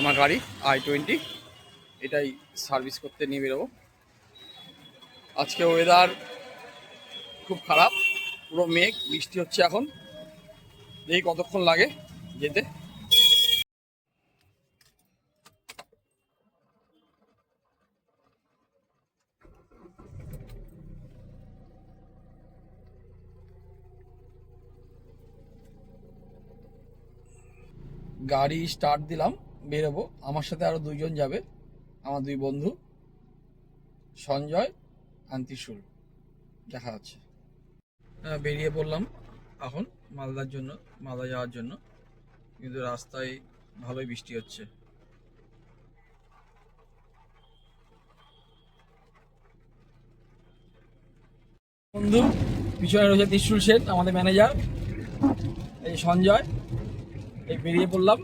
আমার গাড়ি i20, এটাই সার্ভিস করতে নিয়ে বেরোবো। আজকে ওয়েদার খুব খারাপ, পুরো মেঘ, বৃষ্টি হচ্ছে এখন। দেখি কতক্ষণ লাগে যেতে। গাড়ি স্টার্ট দিলাম, বেরোবো। আমার সাথে আরো দুইজন যাবে, আমার দুই বন্ধু, সঞ্জয় আর ত্রিশুল। দেখা যাচ্ছে। বেরিয়ে পড়লাম এখন মালদার জন্য, মালদা যাওয়ার জন্য, কিন্তু রাস্তায় ভালোই বৃষ্টি হচ্ছে। বন্ধু পিছনে রয়েছে ত্রিশুল শেঠ, আমাদের ম্যানেজার, এই সঞ্জয়। এই বেরিয়ে পড়লাম,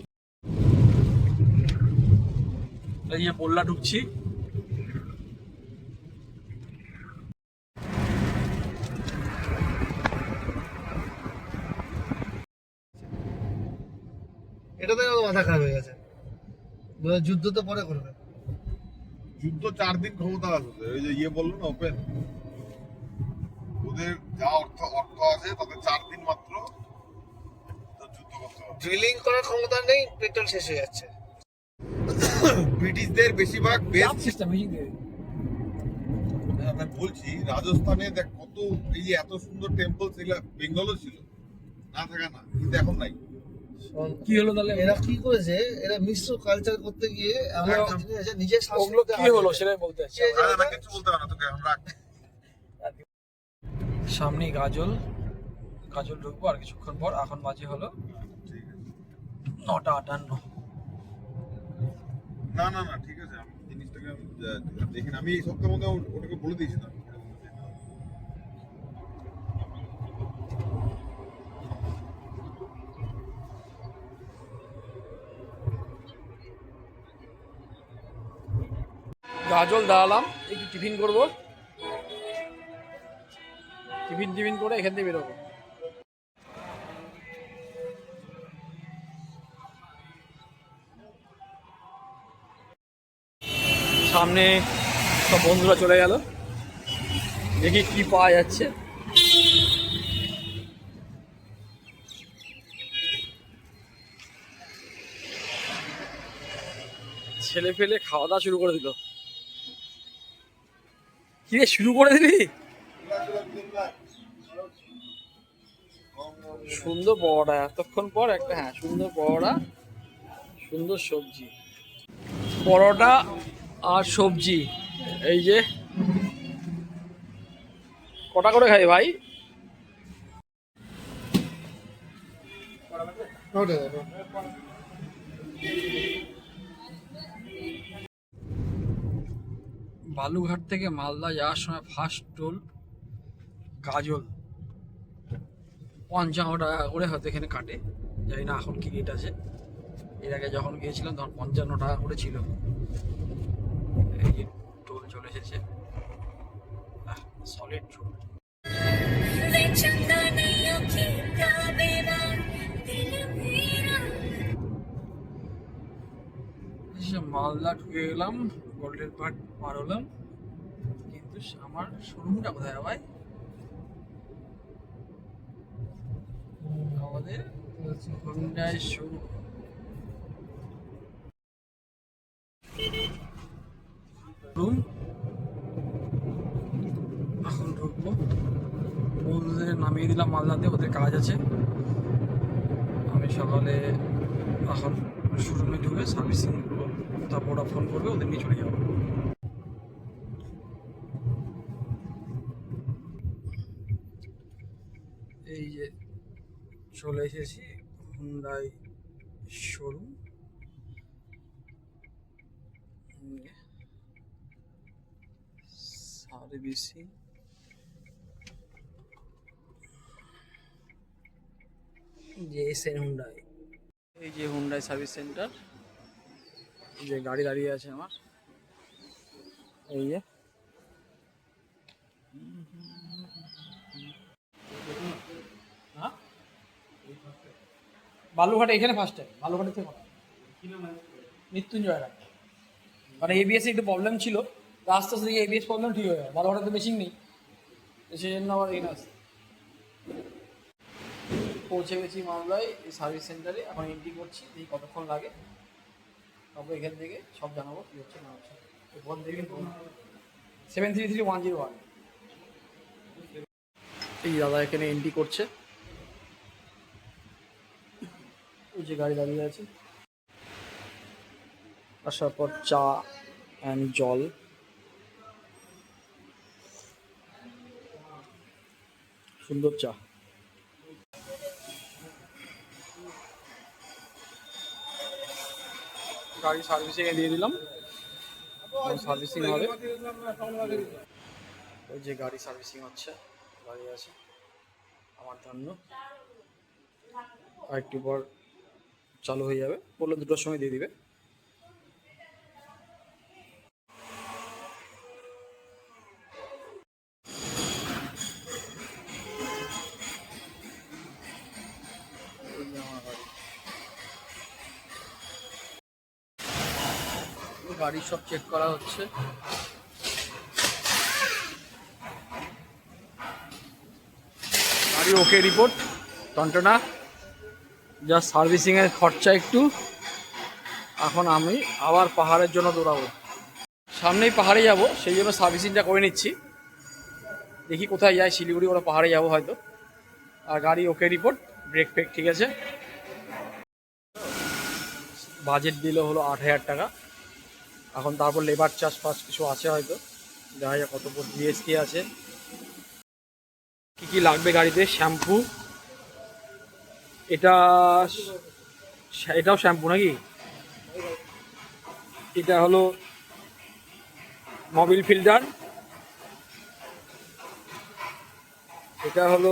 এই যে বললা ঢুকছি। এটাতে মাথা খারাপ হয়ে গেছে, যুদ্ধ তো পরে করবে। যুদ্ধ 4 দিন ক্ষমতা আছে, ওই যে বললো না ওপেন, ওদের যা অর্থ আছে তাতে 4 দিন মাত্র যুদ্ধ করতে হবে। ড্রিলিং করার ক্ষমতা নেই, পেট্রোল শেষ হয়ে যাচ্ছে। ব্রিটিশদের বেশিরভাগ বেস সিস্টেম আমি বলছি, রাজস্থানে দেখ কত, এই যে এত সুন্দর টেম্পল ছিল, বেঙ্গলও ছিল, না থাকা না, কিন্তু এখন নাই। কি হলো তাহলে? এরা কি করেছে, এরা মিশ্র কালচার করতে গিয়ে আমরা নিজের ওগুলো কি হলো সেটাই বলতে চাচ্ছি। কিছু বলতে হবে না তোকে, আমরা সামনেই গাজল ঢুকবো আর কিছুক্ষণ পর। এখন বাজে হলো 9:58। না না না ঠিক আছে, আমি জিনিসটাকে দেখেন, আমি এই সপ্তাহের মধ্যে ওটাকে বলে দিয়েছিলাম। গাজল দাঁড়ালাম, একটু টিফিন করবো, টিফিন করে এখান থেকে বেরোবো। সামনে সব বন্ধুরা চলে গেল, দেখি কি পাওয়া যাচ্ছে। ছেলে ফেলে খাওয়া দাওয়া শুরু করে দিল। কি রে, শুরু করে দিলি? সুন্দর পরোটা, এতক্ষণ পর একটা, হ্যাঁ সুন্দর পরোটা, সুন্দর সবজি, পরোটা আর সবজি। এই যে কটা করে খাই ভাই? বালুঘাট থেকে মালদা যাওয়ার সময় ফার্স্ট টোল গাজল, 55 টাকা করে হয়তো এখানে কাটে, জানি না এখন কি রেট আছে। এর আগে যখন গিয়েছিলাম তখন 55 টাকা করে ছিল। এই যে টোল চলে এসেছে, সলিড টোল। মালদা ঢুকে গেলাম, গোল্ডেন পার্ক পার হলাম, কিন্তু আমার শোরুমটা কোথায় ভাই? আমাদের হুন্ডাই শোরুম। এখন ঢুকবো, বন্ধুদের নামিয়ে দিলাম মালদাতে, ওদের কাজ আছে। আমি সকালে এখন শোরুমে ঢুকে সার্ভিসিং করবো, তারপর ওরা ফোন করবে, ওদের নিয়ে চলে যাবো। এই যে চলে এসেছি হুন্ডাই শোরুম। সার্ভিসিং, যে এসএন হুন্ডাই, এই যে হুন্ডাই সার্ভিস সেন্টার, এই যে গাড়ি দাঁড়িয়ে আছে আমার, এই যে বালুঘাটে, এখানে ফার্স্ট টাইম, বালুঘাটের থেকে মৃত্যুঞ্জয়রা, মানে এবিএস একটু প্রবলেম ছিল, তো আস্তে আস্তে এবিএস প্রবলেম ঠিক হয়ে যায়, ভালো ভালো তো মেশিন নেই, তো সেই জন্য আবার এখানে আসে। পৌঁছে গেছি মামলায় এই সার্ভিস সেন্টারে, এখন এন্ট্রি করছি, এই কতক্ষণ লাগে, তারপর এখান থেকে সব জানাবো কী হচ্ছে না হচ্ছে। ফোন থেকে 733101। এই দাদা এখানে এন্ট্রি করছে, ওই যে গাড়ি দাঁড়িয়ে আছে। আসার পর চা অ্যান্ড জল, সুন্দর চা। গাড়ি সার্ভিসিংয়ে দিয়ে দিলাম, সার্ভিসিং হবে। ওই যে গাড়ি সার্ভিসিং হচ্ছে, গাড়ি আছে আমার জন্য, আর একটু পর চালু হয়ে যাবে, বললো 2টার সময় দিয়ে দিবে। এই যে আমার গাড়ি, গাড়ি সব চেক করা হচ্ছে। গাড়ি ওকে রিপোর্ট, টনটনা, জাস্ট সার্ভিসিংয়ের খরচা একটু। এখন আমি আবার পাহাড়ের জন্য দৌড়াবো, সামনেই পাহাড়ে যাব, সেই জন্য সার্ভিসিংটা করে নিচ্ছি। দেখি কোথায় যাই, শিলিগুড়ি ওরা পাহাড়ে যাবো হয়তো। আর গাড়ি ওকে রিপোর্ট, ব্রেক ফ্রেক ঠিক আছে। বাজেট দিল হলো 8,000 টাকা। এখন তারপর লেবার চার্জ ফার্জ কিছু আছে হয়তো, দেখা যায় কত জিএসটি আছে। কি কি লাগবে গাড়িতে, শ্যাম্পু, এটাও শ্যাম্পু নাকি, এটা হলো মোবিল ফিল্টার, এটা হলো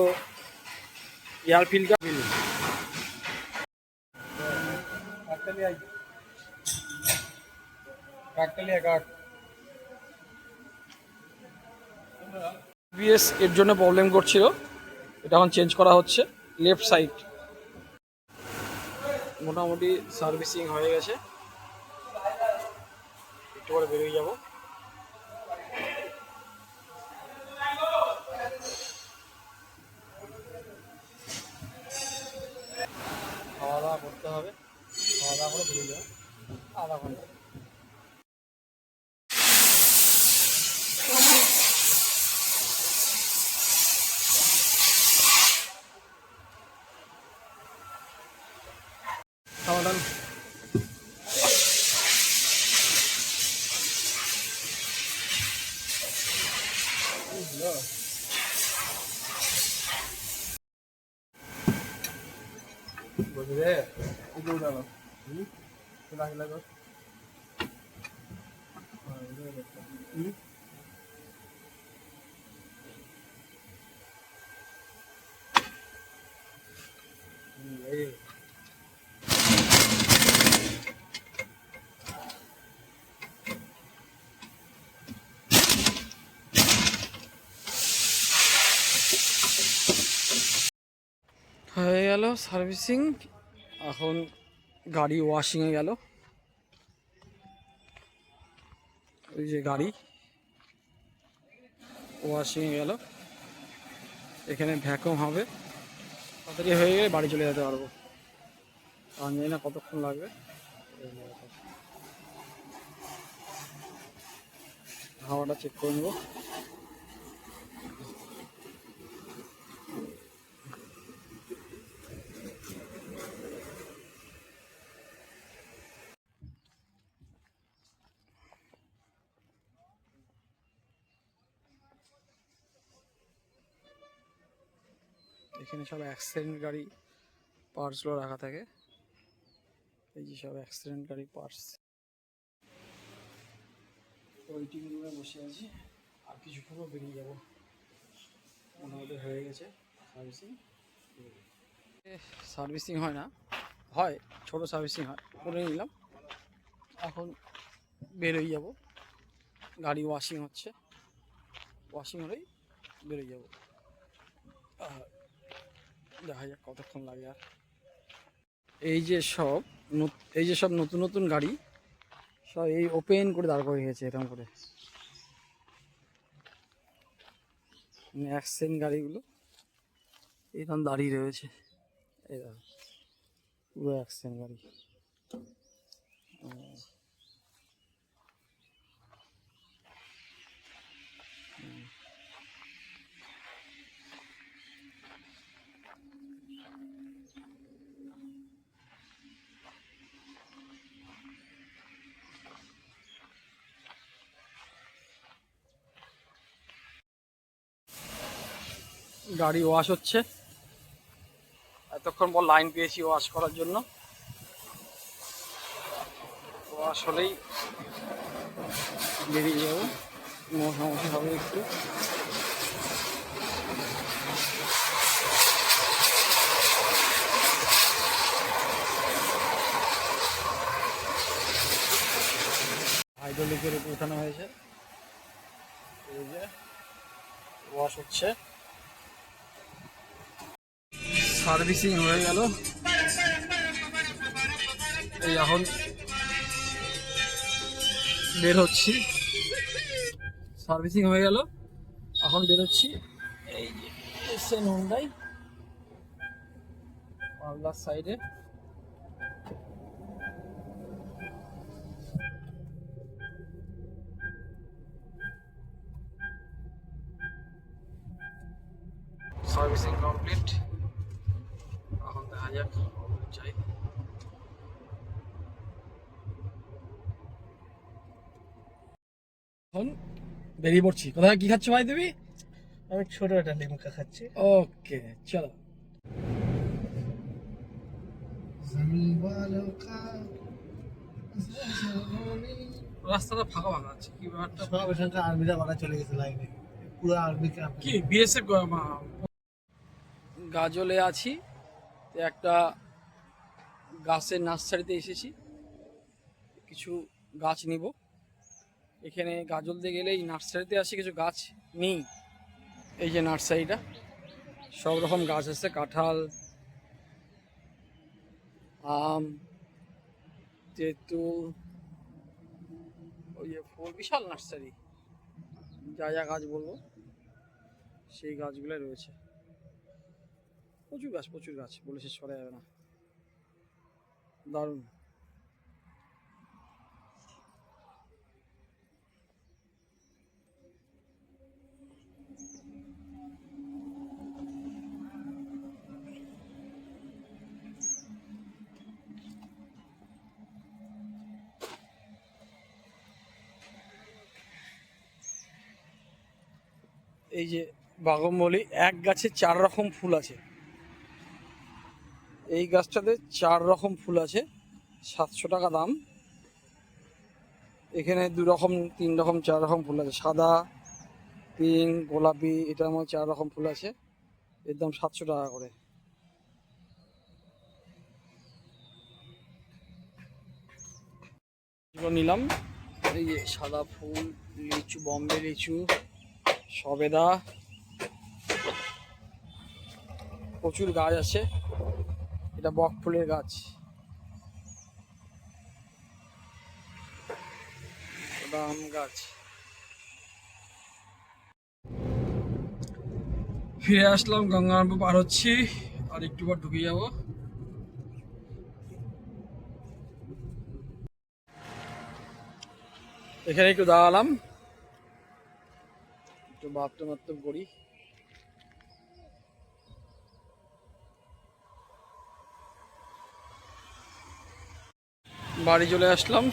এয়ার ফিল্টার। বিএস এর জন্য প্রবলেম করছিল, এটা এখন চেঞ্জ করা হচ্ছে। লেফট সাইড মোটামুটি সার্ভিসিং হয়ে গেছে, একটু করে বেরিয়ে যাব। খাওয়া দাওয়া করতে হবে, খাওয়া দাওয়া করে বেরিয়ে যাবো আধা ঘন্টা। খাওয়া দাওয়া বুঝলে, ಇದು ಉಡಾಲ ಉಡಾಗಿಲ್ಲ ಗೋ এই হয়ে গেল সার্ভিসিং। এখন গাড়ি ওয়াশিংয়ে গেল, ওই যে গাড়ি ওয়াশিংয়ে গেল, এখানে ভ্যাকুম হবে, তাড়াতাড়ি হয়ে গেলে বাড়ি চলে যেতে পারবো। আর জানি না কতক্ষণ লাগবে। হাওয়াটা চেক করে নেবো। এখানে সব অ্যাক্সিডেন্ট গাড়ি পার্টসগুলো রাখা থাকে, এই যে সব অ্যাক্সিডেন্ট গাড়ি পার্টস। ওয়েটিং রুমে বসে আছি, আর কিছুক্ষণ বেরিয়ে যাবো, মোটামুটি হয়ে গেছে সার্ভিসিং। সার্ভিসিং হয় না, হয় ছোটো সার্ভিসিং হয়, করে নিলাম। এখন বেরোই যাব, গাড়ি ওয়াশিং হচ্ছে, ওয়াশিং হলেই বেরোই যাব। দেখা যাক কতক্ষণ লাগে। আর এই যে সব নতুন নতুন গাড়ি, সব এই ওপেন করে দাঁড় করে গেছে এরকম করে, অ্যাক্সিডেন্ট গাড়িগুলো এরকম দাঁড়িয়ে রয়েছে। এই দেখো পুরো অ্যাক্সিডেন্ট গাড়ি। গাড়ি ওয়াশ হচ্ছে, এতক্ষণ পর লাইন পেয়েছি ওয়াশ করার জন্য। ওয়াশ হলেই বেরিয়ে যাবো, মোটামুটি হবে একটু। হাইড্রোলিকের উপর উঠানো হয়েছে, এই যে ওয়াশ হচ্ছে, সার্ভিসিং হয়ে গেল। এই এখন বের হচ্ছি, সার্ভিসিং হয়ে গেল, এখন বেরোচ্ছি। এই যে এসে নুনটাই মালদার সাইডে। সার্ভিসিং কমপ্লিট, এখন দেখা যাক যাই। এখন বেরিয়ে পড়ছি। কোথায় কি খাচ্ছ ভাই তুমি? আমি ছোট একটা লিমকা খাচ্ছি। ওকে চলো। রাস্তাটা ফাঁকা ফাঁকা আছে, কি ব্যাপারটা? সব এখানকার আর্মিরা বাড়া চলে গেছে লাইনে, পুরো আর্মি ক্যাম্প। কি বিএসএফ? গাজলে আছি, তো একটা গাছের নার্সারিতে এসেছি, কিছু গাছ নিব। এখানে গাজলতে গেলে এই নার্সারিতে আসি, কিছু গাছ নেই। এই যে নার্সারিটা, সব রকম গাছ আছে, কাঁঠাল, আম, তেঁতুল, ওই যে ফুল, বিশাল নার্সারি। যা যা গাছ বলবো সেই গাছগুলো রয়েছে, প্রচুর গাছ, বলে শেষ করা যাবে না, দারুণ। এই যে বাগমবলি, এক গাছে 4 রকম ফুল আছে। এই গাছটাতে 4 রকম ফুল আছে, 700 টাকা দাম। এখানে 2 রকম, 3 রকম, 4 রকম ফুল আছে, সাদা, পিঙ্ক, গোলাপি, এটার মধ্যে 4 রকম ফুল আছে। এর দাম 700 টাকা করে। এগুলো নিলাম। এই যে সাদা ফুল, লিচু, বম্বে লিচু, সবেদা, প্রচুর গাছ আছে। এটা বক ফুলের গাছ, আম গাছ। ফিরে আসলাম, গঙ্গারামপুর পার হচ্ছি, আর একটু পর ঢুকে যাব। এখানে একটু দাঁড়ালাম, একটু বাথরুম করি। বাড়ি চলে আসলাম,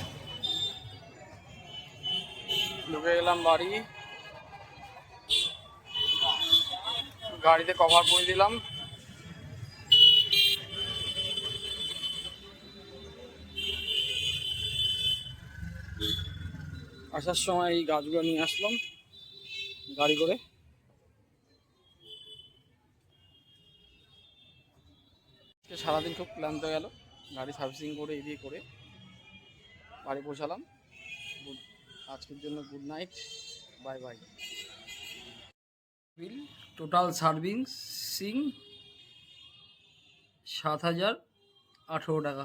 ঢুকে গেলাম বাড়ি, গাড়িতে কভার করে দিলাম। আসার সময় এই গাছগুলো নিয়ে আসলাম গাড়ি করে। সারাদিন খুব ক্লান্ত গেল, গাড়ি সার্ভিসিং করে এদিকে করে বাড়ি পৌঁছালাম। আজকের জন্য গুড নাইট, বাই বাই। বিল টোটাল সার্ভিসিং 7,018 টাকা।